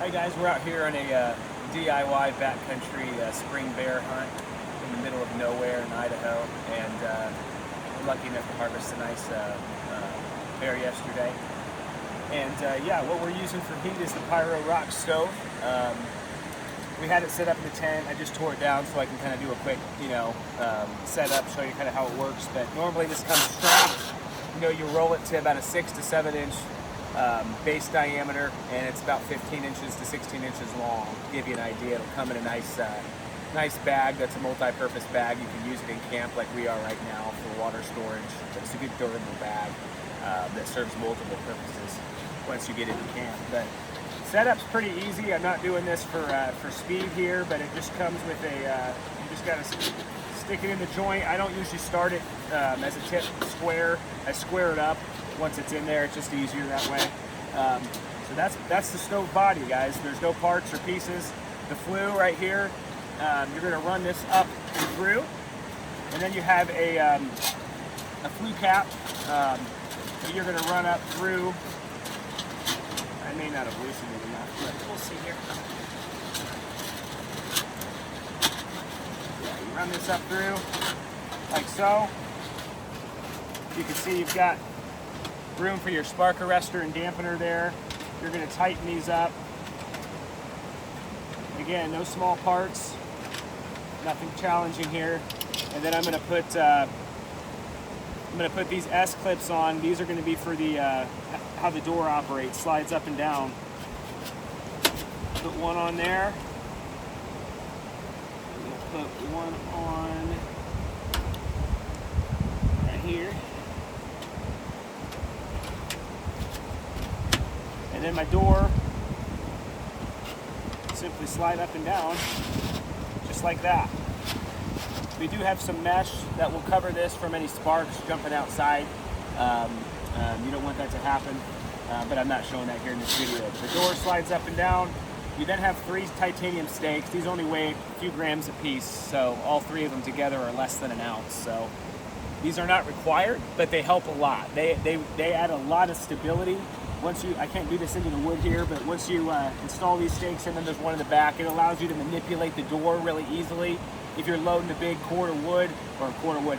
Hi guys, we're out here on a DIY backcountry spring bear hunt in the middle of nowhere in Idaho, and we're lucky enough to harvest a nice bear yesterday. And yeah, what we're using for heat is the Pyro Rock Stove. We had it set up in the tent. I just tore it down so I can kind of do a quick, setup, show you kind of how it works. But normally this comes straight. You roll it to about a 6 to 7 inch base diameter, and it's about 15 inches to 16 inches long. To give you an idea, it'll come in a nice bag that's a multi-purpose bag. You can use it in camp like we are right now for water storage. But it's a good durable bag that serves multiple purposes once you get into camp. But setup's pretty easy. I'm not doing this for speed here, but it just comes with a, you just gotta stick it in the joint. I don't usually start it as a tip square. I square it up. Once it's in there, it's just easier that way. So that's the stove body, guys. There's no parts or pieces. The flue right here, you're gonna run this up and through, and then you have a flue cap that you're gonna run up through. I may not have loosened it enough, but we'll see here. Yeah, you run this up through like so. You can see you've got room for your spark arrestor and dampener there. You're going to tighten these up. Again, no small parts, nothing challenging here. And then I'm going to put these S clips on. These are going to be for the how the door operates, slides up and down. Put one on there. I'm going to put one on right here. And then my door, simply slide up and down, just like that. We do have some mesh that will cover this from any sparks jumping outside. You don't want that to happen, but I'm not showing that here in this video. The door slides up and down. You then have 3 titanium stakes. These only weigh a few grams a piece, so all 3 of them together are less than an ounce. So these are not required, but they help a lot. They add a lot of stability. I can't do this into the wood here, but once you install these stakes, and then there's one in the back, it allows you to manipulate the door really easily. If you're loading a big cord of wood, or a cord of wood,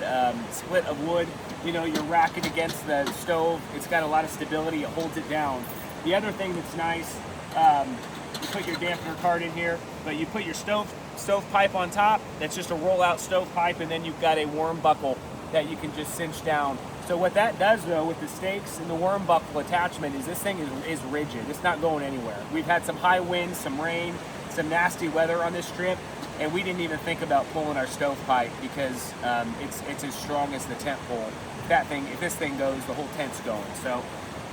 split of wood, you're racking against the stove. It's got a lot of stability, it holds it down. The other thing that's nice, you put your dampener card in here, but you put your stove pipe on top. That's just a roll-out stove pipe, and then you've got a worm buckle that you can just cinch down. So what that does, though, with the stakes and the worm buckle attachment is this thing is rigid. It's not going anywhere. We've had some high winds, some rain, some nasty weather on this trip, and we didn't even think about pulling our stovepipe because it's as strong as the tent pole. If this thing goes, the whole tent's going. So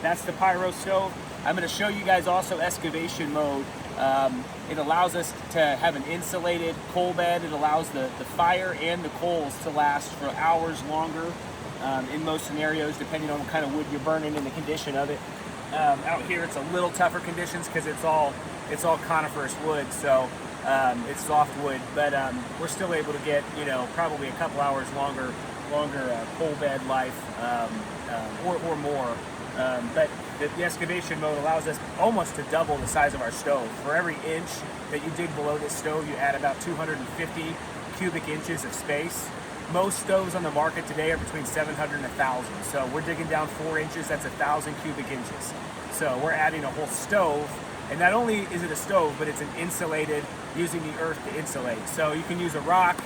that's the Pyro stove. I'm going to show you guys also Excavation Mode. It allows us to have an insulated coal bed. It allows the fire and the coals to last for hours longer. In most scenarios, depending on what kind of wood you're burning and the condition of it. Out here, it's a little tougher conditions because it's all coniferous wood, so it's soft wood. But we're still able to get probably a couple hours longer coal bed life or more. But the excavation mode allows us almost to double the size of our stove. For every inch that you dig below this stove, you add about 250 cubic inches of space. Most stoves on the market today are between 700 and 1,000. So we're digging down 4 inches, that's 1,000 cubic inches. So we're adding a whole stove, and not only is it a stove, but it's an insulated, using the earth to insulate. So you can use a rock,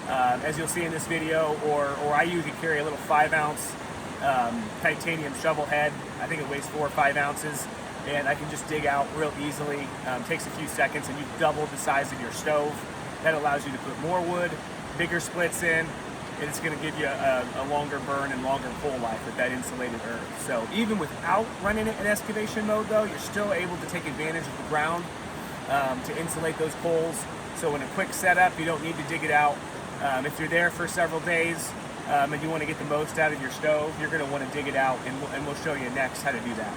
as you'll see in this video, or I usually carry a little 5-ounce titanium shovel head. I think it weighs 4 or 5 ounces, and I can just dig out real easily. Takes a few seconds, and you've doubled the size of your stove. That allows you to put more wood, bigger splits in, and it's going to give you a longer burn and longer coal life with that insulated earth. So even without running it in excavation mode, though, you're still able to take advantage of the ground to insulate those coals. So in a quick setup, you don't need to dig it out. If you're there for several days and you want to get the most out of your stove, you're going to want to dig it out, and we'll show you next how to do that.